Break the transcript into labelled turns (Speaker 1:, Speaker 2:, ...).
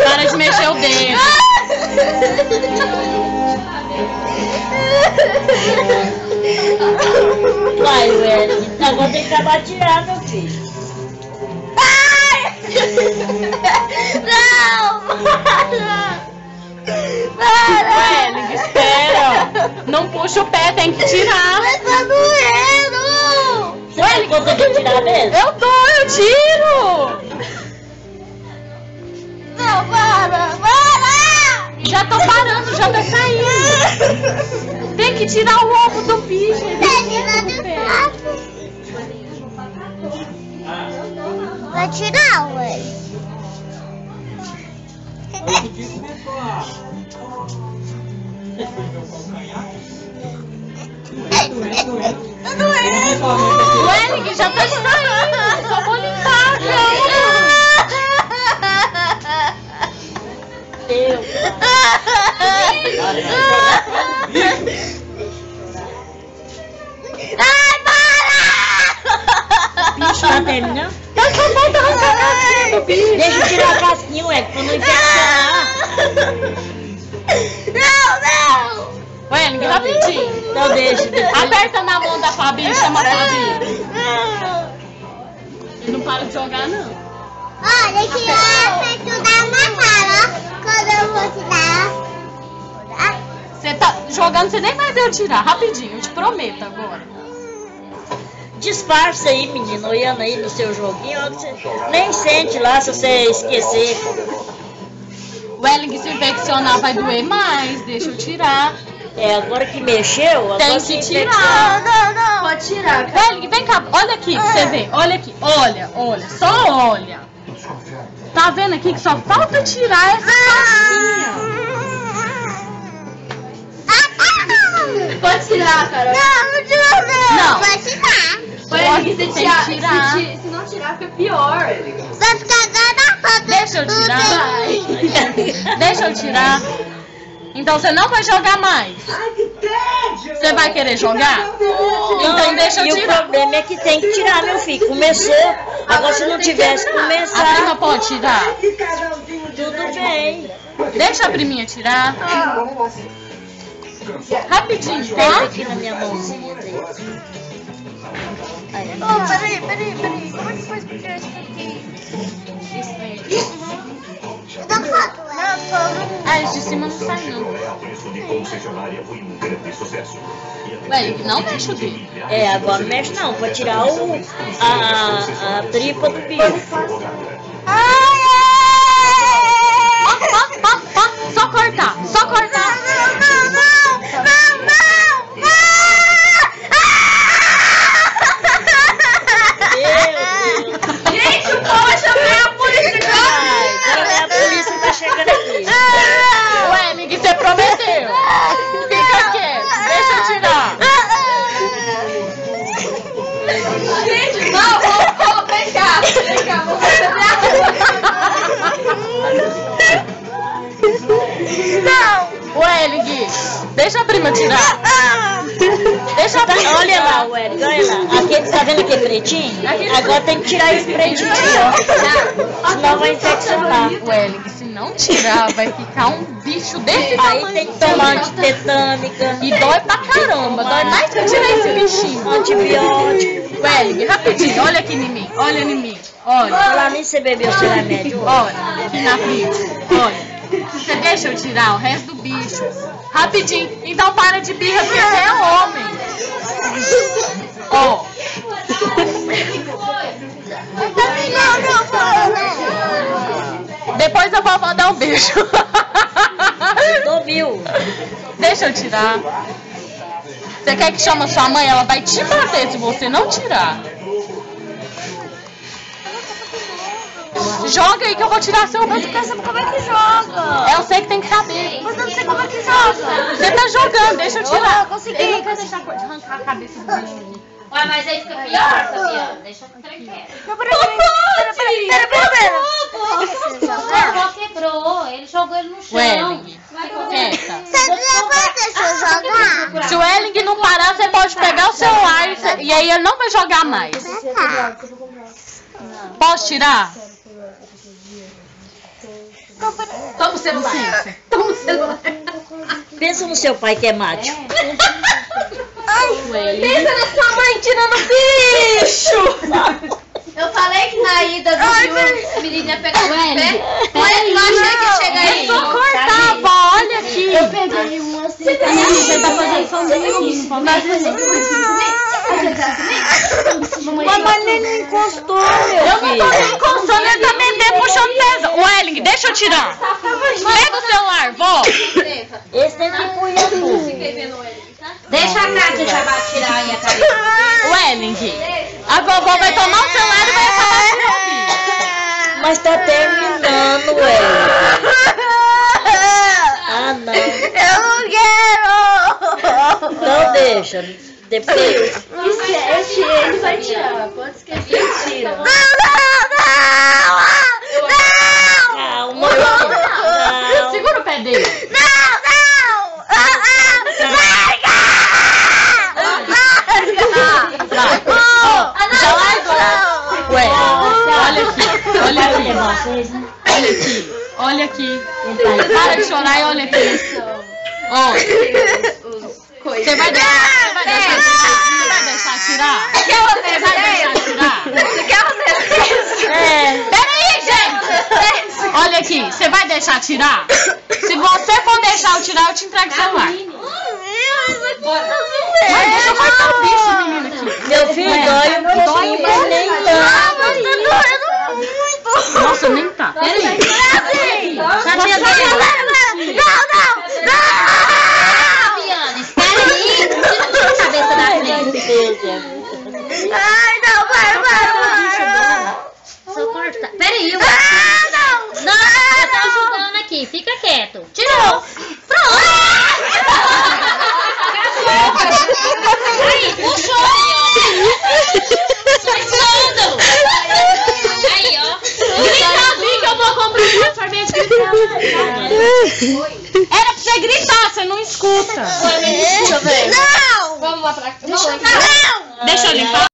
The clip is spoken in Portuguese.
Speaker 1: para de mexer o dedo.
Speaker 2: Vai, Wellington. Agora tem que acabar de tirar, meu filho.
Speaker 3: Não, para!
Speaker 1: Wellington, espera. Não puxa o pé, tem que tirar.
Speaker 3: Mas tá doendo!
Speaker 2: Você vai conseguir tirar mesmo?
Speaker 1: Eu tiro.
Speaker 3: Não, para!
Speaker 1: Já tô parando, já tá saindo. Tem que tirar o ovo do bicho.
Speaker 3: Vai tirar, ué. Tá doendo!
Speaker 1: Wellington, já tá saindo. Só vou limpar a cama.
Speaker 2: Deus.
Speaker 3: Ai, para!
Speaker 2: Bicho, tá terminando?
Speaker 1: Tá só falta arrancar a casquinha do bicho.
Speaker 2: Deixa eu tirar a casquinha, ué, pra não infeccionar.
Speaker 3: Não!
Speaker 1: Wellington, rapidinho.
Speaker 2: Então deixa.
Speaker 1: Aperta na mão da Fabi e chama a Fabi. Ele não para de jogar, não.
Speaker 3: Olha, que vai te dar uma cara, ó. Quando eu vou te dar.
Speaker 1: Você tá jogando, você nem vai ver eu tirar. Rapidinho, eu te prometo agora.
Speaker 2: Disfarça aí, menino, olhando aí no seu joguinho. Ó, você nem sente lá se você esquecer.
Speaker 1: O Wellington, se infeccionar, vai doer mais. Deixa eu tirar.
Speaker 2: É, agora que mexeu, agora
Speaker 1: Tem
Speaker 2: se
Speaker 1: que
Speaker 2: infecciona.
Speaker 1: tirar.
Speaker 3: Não.
Speaker 1: Pode tirar. Wellington, vem cá. Olha aqui pra você ver. Olha aqui. Olha. Só olha. Tá vendo aqui que só falta tirar essa casquinha.
Speaker 4: Pode tirar, Carol.
Speaker 3: Não tira não.
Speaker 1: Não.
Speaker 3: Vai tirar.
Speaker 4: Pode
Speaker 1: Tem que
Speaker 4: tirar.
Speaker 1: tirar.
Speaker 4: Se não tirar, fica pior.
Speaker 3: Vai ficar garrafado.
Speaker 1: Deixa eu tirar. Deixa eu tirar. Então você não vai jogar mais. Você vai querer jogar? Então deixa eu
Speaker 2: E o
Speaker 1: tirar.
Speaker 2: problema é que tem que tirar, meu filho. Começou. Agora se não tivesse
Speaker 1: A prima
Speaker 2: começado,
Speaker 1: pode tirar?
Speaker 2: tudo bem.
Speaker 1: Deixa a priminha tirar. Rapidinho,
Speaker 2: Pega
Speaker 1: tá?
Speaker 2: aqui na minha mãozinha.
Speaker 3: Oh, peraí. Como é que faz pra tirar isso aqui? Dá foto,
Speaker 1: Ah, esse de cima não sai não. Wellington, não mexe o dedo.
Speaker 2: É, agora não mexe não. Pra tirar a tripa do bicho.
Speaker 1: Ó, só cortar.
Speaker 4: Gente, o povo vai chamar a polícia.
Speaker 2: Agora é a polícia que tá chegando aqui.
Speaker 1: Wellington, você prometeu. Fica quieto, deixa eu tirar.
Speaker 4: Gente, não, vem cá, vou
Speaker 1: Wellington, deixa a prima tirar. Deixa a prima
Speaker 2: Olha
Speaker 1: tirar.
Speaker 2: lá, Wellington, olha lá. Aqui, tá vendo aquele pretinho? Agora tem que tirar esse pretinho aqui, ó. Senão vai infeccionar.
Speaker 1: Wellington, se não tirar, vai ficar um bicho desse
Speaker 2: Aí
Speaker 1: tamanho.
Speaker 2: tem que tomar antitetânica,
Speaker 1: E dói pra caramba, dói mais pra tirar esse bichinho.
Speaker 2: antibiótico.
Speaker 1: Wellington, rapidinho, olha aqui em mim, olha em mim, olha.
Speaker 2: Falar nisso, você bebeu seu remédio.
Speaker 1: Olha, aqui na frente, olha. Você deixa eu tirar o resto do bicho. Rapidinho. Então para de birra, porque você é homem. Ó. Depois a vovó dá um beijo.
Speaker 2: Ouviu?
Speaker 1: Deixa eu tirar. Você quer que chame a sua mãe? Ela vai te bater se você não tirar. Joga aí que eu vou tirar seu rosto.
Speaker 3: Eu quero saber como é que joga.
Speaker 1: Eu sei que tem que saber.
Speaker 3: Mas eu não sei como é que joga.
Speaker 1: Você tá jogando, deixa eu tirar.
Speaker 3: Eu consegui.
Speaker 1: Ele não quer deixar de arrancar a cabeça do bicho aqui.
Speaker 5: Ué, mas aí fica pior, Fabiana. Deixa eu tranquilo.
Speaker 3: Pera.
Speaker 5: A avó quebrou, ele jogou ele no chão.
Speaker 1: Welling, quieta.
Speaker 3: Você não vai deixar eu jogar?
Speaker 1: Se o Welling não parar, você pode pegar o celular e aí ele não vai jogar mais.
Speaker 3: Tá.
Speaker 1: Posso tirar?
Speaker 4: Toma o celular. Toma o celular.
Speaker 2: Pensa no seu pai que é macho.
Speaker 4: Pensa na sua mãe tirando bicho. Eu falei que na ida do Rio, a menina ia pegar o pé. Mas eu achei que ia chegar aí.
Speaker 1: Eu vou cortar, vó, olha aqui. Eu peguei uma assim. Você tá fazendo sanduíche.
Speaker 2: Mas ele não encostou, meu filho.
Speaker 1: Eu não tô nem encostando, ele tá metendo, puxando peso. Welling, deixa eu tirar. Pega o celular, vó.
Speaker 2: Esse tem que punha tudo.
Speaker 4: Deixa a Kátia já vai tirar aí a cabeça.
Speaker 1: Welling, a vovó vai tomar o celular e vai acabar com o bicho.
Speaker 2: Mas tá terminando, ué. Ah, não.
Speaker 3: Eu não quero!
Speaker 2: Não deixa. Depois.
Speaker 4: Esquece, ele vai tirar. Pode esquecer, ele tira.
Speaker 3: Não!
Speaker 2: Calma. Não.
Speaker 1: Segura o pé dele. Já largou. Ué, olha aqui. Olha aqui. Para de chorar e olha aqui. Ó. Você vai deixar tirar? Você vai deixar tirar? Peraí, gente! Olha aqui, você vai deixar tirar? Se você for deixar eu tirar, eu te entrego o celular. Mas deixa eu cortar o bicho, menina, aqui.
Speaker 2: Meu filho dói um pouquinho, mas nem tanto.
Speaker 1: Nossa, nem tá. Peraí.
Speaker 5: Espera aí, tira a cabeça da frente.
Speaker 3: Ai, não, vai.
Speaker 5: Só cortar. Pera aí, eu Não, eu tô ajudando aqui, fica quieto. Tirou. Pronto. Aí, puxou. Só escândalo. Aí, ó.
Speaker 1: Grita, que eu vou comprar um sorvete gritando. Era pra você gritar, você não escuta.
Speaker 3: Não!
Speaker 4: Vamos lá pra cá.
Speaker 3: Não!
Speaker 1: Deixa eu limpar.